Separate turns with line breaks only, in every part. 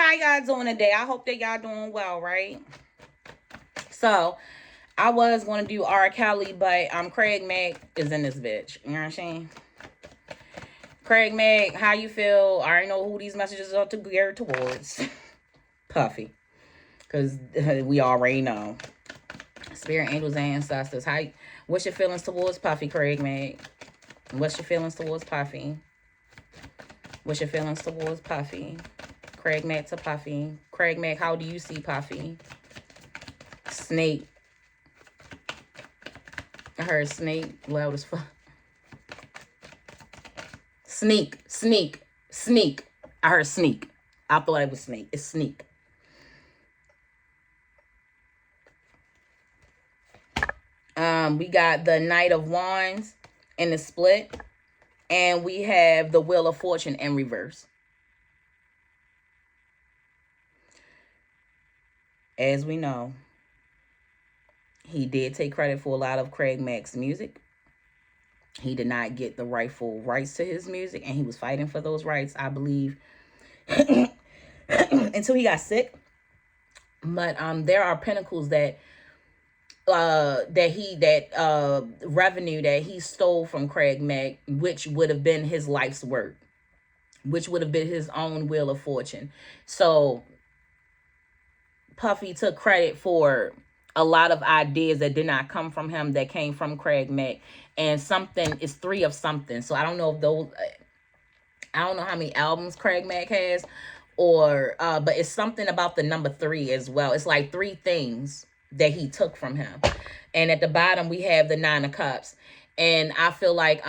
How y'all doing today? I hope that y'all doing well, right? So, I was going to do R. Kelly, but Craig Mack is in this bitch. You know what I'm saying? Craig Mack, how you feel? I already know who these messages are to geared towards. Puffy. Because we already know. Spirit angels and ancestors. What's your feelings towards Puffy, Craig Mack? What's your feelings towards Puffy? What's your feelings towards Puffy? Craig Mack to Puffy. Craig Mack, how do you see Puffy? Snake. I heard snake loud as fuck. Sneak. I heard sneak. I thought it was snake. It's sneak. We got the Knight of Wands in the split. And we have the Wheel of Fortune in reverse. As we know, he did take credit for a lot of Craig Mack's music. He did not get the rightful rights to his music, and he was fighting for those rights, I believe, until he got sick. But there are pinnacles that revenue that he stole from Craig Mack, which would have been his life's work, which would have been his own Wheel of Fortune. So Puffy took credit for a lot of ideas that did not come from him, that came from Craig Mack. And something is three of something. So I don't know if those, I don't know how many albums Craig Mack has, or but it's something about the number 3 as well. It's like 3 things that he took from him. And at the bottom we have the 9 of Cups. And I feel like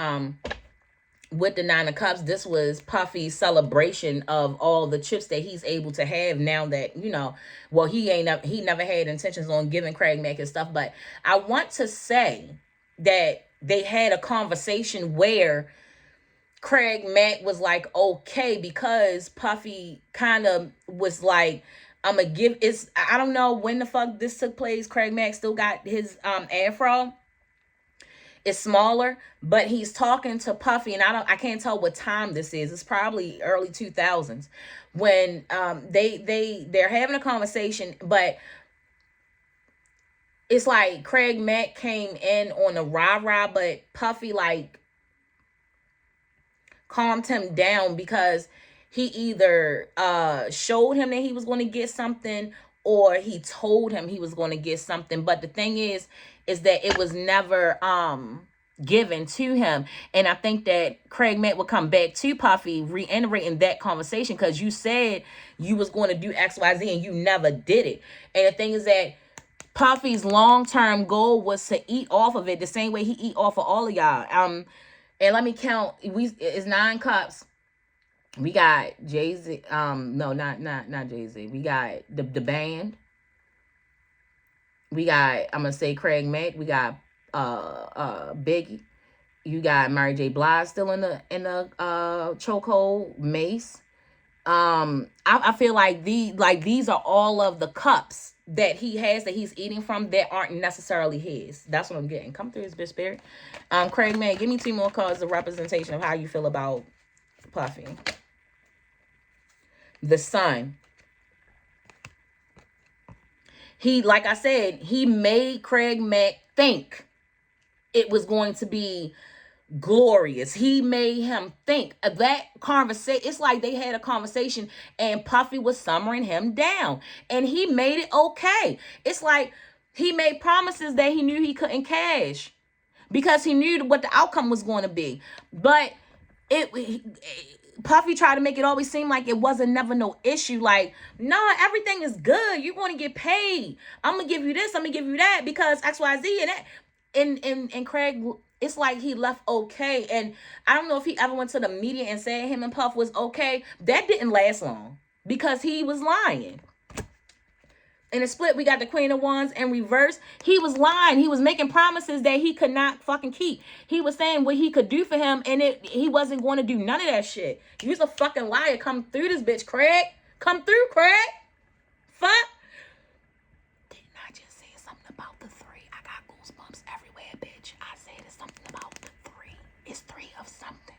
with the 9 of Cups, this was Puffy's celebration of all the chips that he's able to have now that, you know, well, he never had intentions on giving Craig Mack his stuff. But I want to say that they had a conversation where Craig Mack was like, okay, because Puffy kind of was like, I'm gonna give, I don't know when the fuck this took place. Craig Mack still got his afro. It's smaller, but he's talking to Puffy, and I can't tell what time this is. It's probably early 2000s when they're having a conversation, but it's like Craig Mack came in on a rah-rah, but Puffy like calmed him down because he either showed him that he was going to get something, or he told him he was going to get something. But the thing is that it was never given to him. And I think that Craig Mack would come back to Puffy reiterating that conversation, because you said you was going to do XYZ and you never did it. And the thing is that Puffy's long-term goal was to eat off of it the same way he eat off of all of y'all. And let me count. It's 9 cups. We got Jay-Z. No, not Jay-Z. We got the band. We got, I'm gonna say, Craig Mack. We got Biggie. You got Mary J. Blige still in the chokehold. Mace. I feel like these are all of the cups that he has, that he's eating from, that aren't necessarily his. That's what I'm getting. Come through his bitch spirit. Craig Mack, give me 2 more cards of representation of how you feel about Puffy. The Sun. He, like I said, he made Craig Mack think it was going to be glorious. He made him think of that conversation. It's like they had a conversation and Puffy was summering him down, and he made it okay. It's like he made promises that he knew he couldn't cash because he knew what the outcome was going to be. But Puffy tried to make it always seem like it wasn't never no issue. Like, no, everything is good. You're going to get paid. I'm going to give you this. I'm going to give you that because XYZ and that. And Craig, it's like he left okay. And I don't know if he ever went to the media and said him and Puff was okay. That didn't last long because he was lying. In the split, we got the Queen of Wands in reverse. He was lying. He was making promises that he could not fucking keep. He was saying what he could do for him, and he wasn't going to do none of that shit. You's a fucking liar. Come through this bitch, Craig. Come through, Craig. Fuck. Didn't I just say something about the 3? I got goosebumps everywhere, bitch. I said it's something about the 3. It's 3 of something.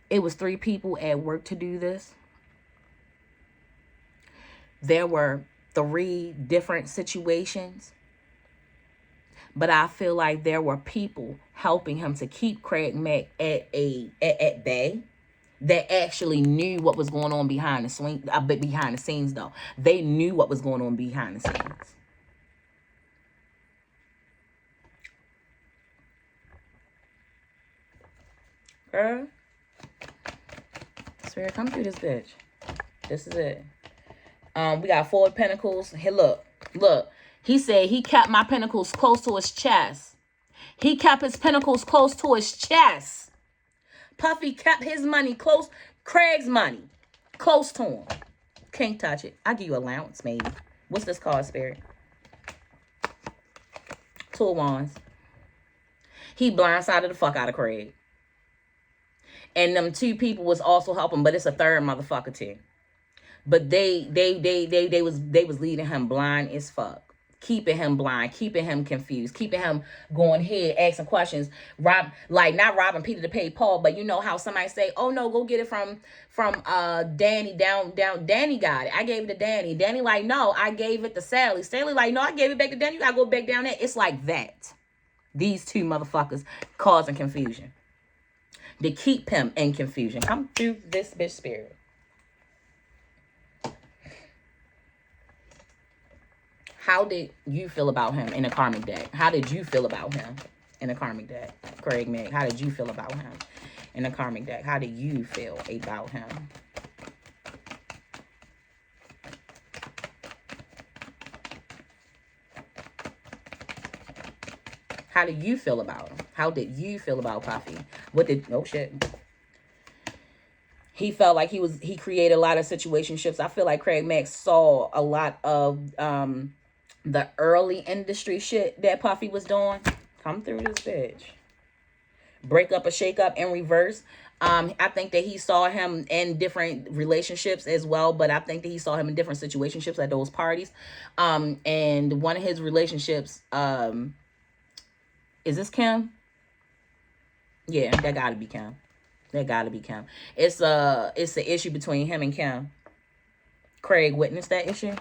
It was 3 people at work to do this. there were 3 different situations, but I feel like there were people helping him to keep Craig Mack at bay that actually knew what was going on behind the swing. A bit behind the scenes though. They knew what was going on behind the scenes. Girl, Spirit, come through this bitch. This is it. We got 4 pentacles. Hey, look. He said he kept my pentacles close to his chest. He kept his pentacles close to his chest. Puffy kept his money close. Craig's money close to him. Can't touch it. I'll give you allowance, maybe. What's this card, Spirit? 2 of Wands. He blindsided the fuck out of Craig. And them 2 people was also helping, but it's a 3rd motherfucker too. But they was leading him blind as fuck. Keeping him blind, keeping him confused, keeping him going ahead, asking questions. Not robbing Peter to pay Paul, but you know how somebody say, oh no, go get it from Danny down. Danny got it. I gave it to Danny. Danny like, no, I gave it to Sally. Sally like, no, I gave it back to Danny. You gotta go back down there. It's like that. These 2 motherfuckers causing confusion. They keep him in confusion. Come through this bitch, Spirit. How did you feel about him in the karmic deck? How did you feel about him in the karmic deck? Craig Mack, how did you feel about him in the karmic deck? How did you feel about him? How did you feel about him? How did you feel about Puffy? What did, oh shit. He felt like he created a lot of situationships. I feel like Craig Mack saw a lot of the early industry shit that Puffy was doing. Come through this bitch. Break up or shake up in reverse. I think that he saw him in different relationships as well, but I think that he saw him in different situationships at those parties. And one of his relationships, is this Kim? Yeah, that gotta be Kim. That gotta be Kim. It's the issue between him and Kim. Craig witnessed that issue.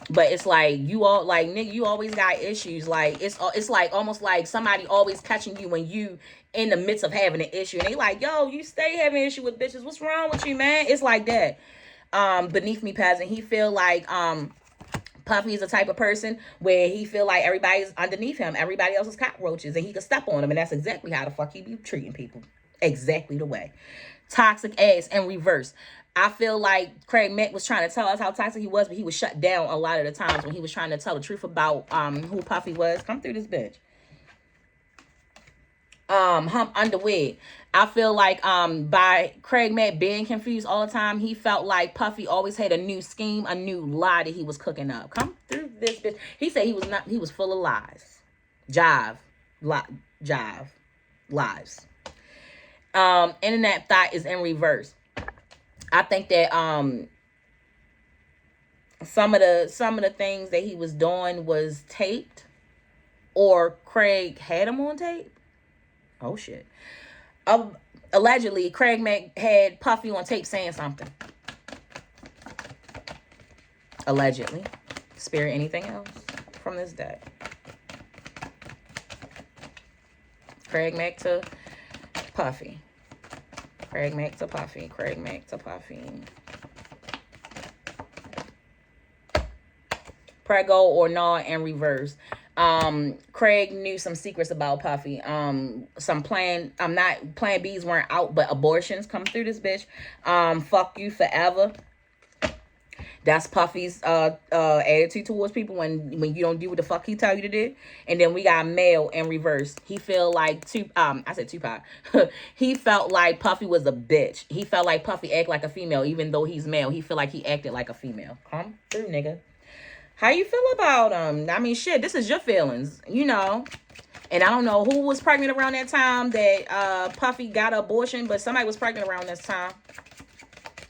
But it's like, you all, like, nigga, you always got issues. Like, it's like almost like somebody always catching you when you in the midst of having an issue. And they like, yo, you stay having an issue with bitches. What's wrong with you, man? It's like that. Beneath me, peasant. He feel like Puffy is the type of person where he feel like everybody's underneath him. Everybody else is cockroaches. And he can step on them. And that's exactly how the fuck he be treating people. Exactly the way. Toxic ass in reverse. I feel like Craig Mack was trying to tell us how toxic he was, but he was shut down a lot of the times when he was trying to tell the truth about who Puffy was. Come through this bitch. Hump underwed. I feel like by Craig Mack being confused all the time, he felt like Puffy always had a new scheme, a new lie that he was cooking up. Come through this bitch. He said he was full of lies. Jive. Lies. Internet thought is in reverse. I think that some of the things that he was doing was taped, or Craig had him on tape. Oh shit. Allegedly, Craig Mack had Puffy on tape saying something. Allegedly. Spirit, anything else from this deck? Craig Mack to Puffy. Craig Mack to Puffy. Craig Mack to Puffy. Prego or no in reverse. Craig knew some secrets about Puffy. Some plan B's weren't out, but abortions come through this bitch. Fuck you forever. That's Puffy's attitude towards people when you don't do what the fuck he tell you to do. And then we got male in reverse. He feel like Tupac. He felt like Puffy was a bitch. He felt like Puffy act like a female, even though he's male. He feel like he acted like a female. Come through, nigga. How you feel about him? I mean, shit, this is your feelings, you know. And I don't know who was pregnant around that time that Puffy got an abortion, but somebody was pregnant around this time.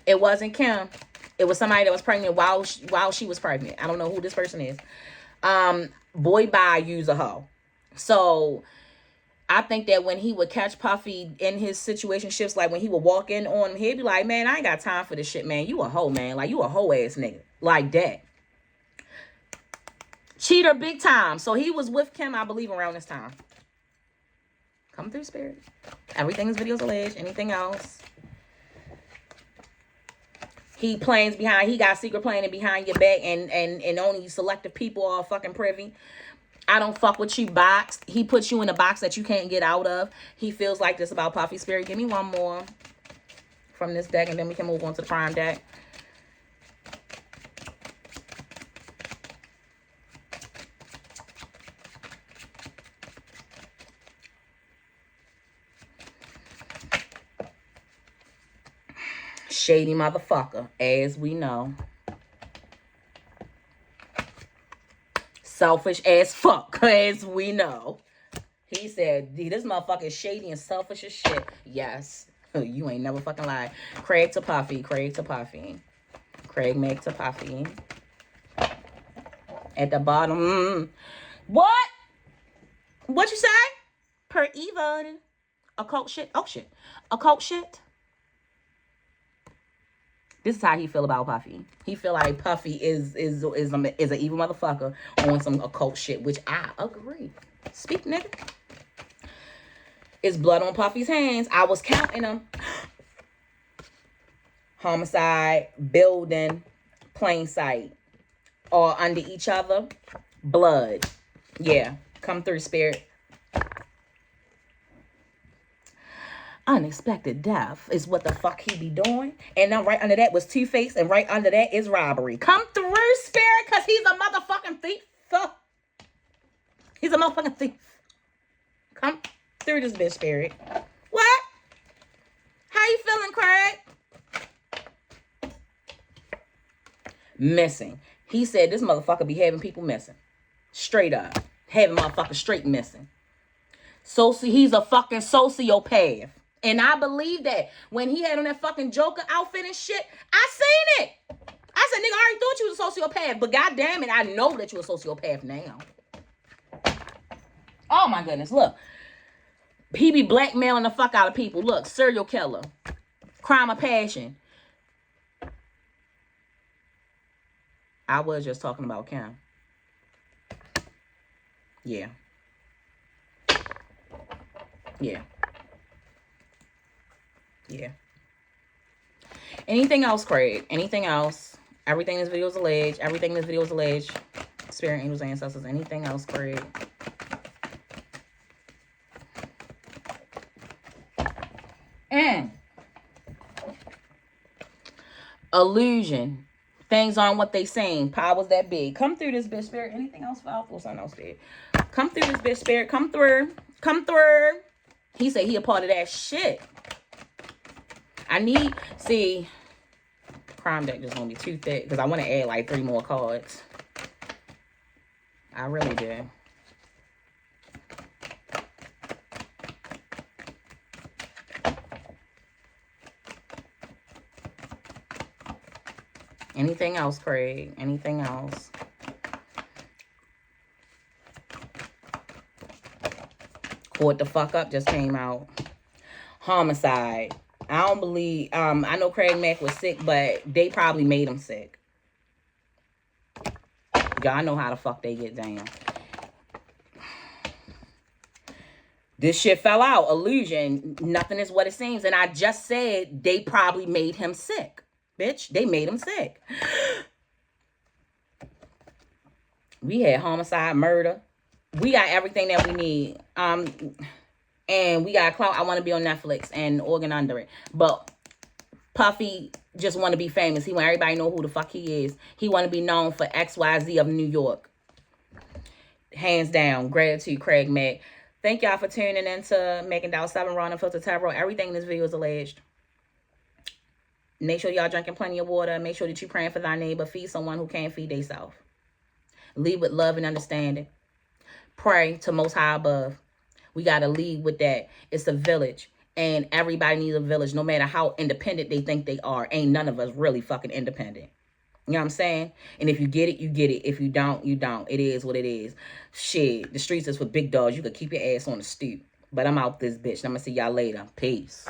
It wasn't Kim. It was somebody that was pregnant while she was pregnant. I don't know who this person is. Boy bye use a hoe. So I think that when he would catch Puffy in his situationships, like when he would walk in on him, he'd be like, man, I ain't got time for this shit, man. You a hoe, man. Like, you a hoe ass nigga. Like that. Cheater big time. So he was with Kim, I believe, around this time. Come through, spirit. Everything is videos alleged. Anything else? He plans behind, he got secret planning behind your back, and only selective people are fucking privy. I don't fuck with you box. He puts you in a box that you can't get out of. He feels like this about Puffy. Spirit, give me one more from this deck, and then we can move on to the prime deck. Shady motherfucker, as we know. Selfish as fuck, as we know. He said, this motherfucker is shady and selfish as shit. Yes. You ain't never fucking lied. Craig to Puffy. Craig to Puffy. Craig Mack to Puffy. At the bottom. What? What you say? Per Eva. Occult shit. Oh, shit. Occult shit. This is how he feel about Puffy. He feel like Puffy is an evil motherfucker on some occult shit, which I agree. Speak, nigga. It's blood on Puffy's hands. I was counting them. Homicide, building, plain sight. All under each other. Blood. Yeah. Come through, spirit. Unexpected death is what the fuck he be doing. And now right under that was Two-Face, and right under that is robbery. Come through, spirit, because he's a motherfucking thief. He's a motherfucking thief. Come through this bitch, spirit. What? How you feeling, Craig? Missing. He said this motherfucker be having people missing. Straight up. Having motherfuckers straight missing. He's a fucking sociopath. And I believe that when he had on that fucking Joker outfit and shit, I seen it. I said, nigga, I already thought you was a sociopath. But goddamn it, I know that you're a sociopath now. Oh my goodness, look. He be blackmailing the fuck out of people. Look, serial killer. Crime of passion. I was just talking about Kim. Yeah. Yeah. Yeah. Anything else, Craig? Anything else? Everything in this video is alleged. Everything in this video is alleged. Spirit, angels, ancestors. Anything else, Craig? Illusion. Things aren't what they seem. Powers that be. Come through this bitch, spirit. Anything else, Val? Or something else, spirit? Come through this bitch, spirit. Come through. Come through. He said he a part of that shit. See, crime deck just gonna be too thick because I want to add like 3 more cards. I really do. Anything else, Craig? Anything else? What the fuck up just came out. Homicide. I don't believe, I know Craig Mack was sick, but they probably made him sick. Y'all know how the fuck they get down. This shit fell out. Illusion. Nothing is what it seems. And I just said they probably made him sick. Bitch, they made him sick. We had homicide, murder. We got everything that we need. And we got clout. I want to be on Netflix and organ under it. But Puffy just want to be famous. He want everybody to know who the fuck he is. He want to be known for XYZ of New York. Hands down. Gratitude, Craig Mack. Thank y'all for tuning in to Making Down 7 Raw and Filter Tarot. Everything in this video is alleged. Make sure y'all drinking plenty of water. Make sure that you praying for thy neighbor. Feed someone who can't feed themselves. Lead with love and understanding. Pray to Most High above. We got to lead with that. It's a village. And everybody needs a village. No matter how independent they think they are. Ain't none of us really fucking independent. You know what I'm saying? And if you get it, you get it. If you don't, you don't. It is what it is. Shit. The streets is for big dogs. You could keep your ass on the stoop. But I'm out this bitch. I'm gonna see y'all later. Peace.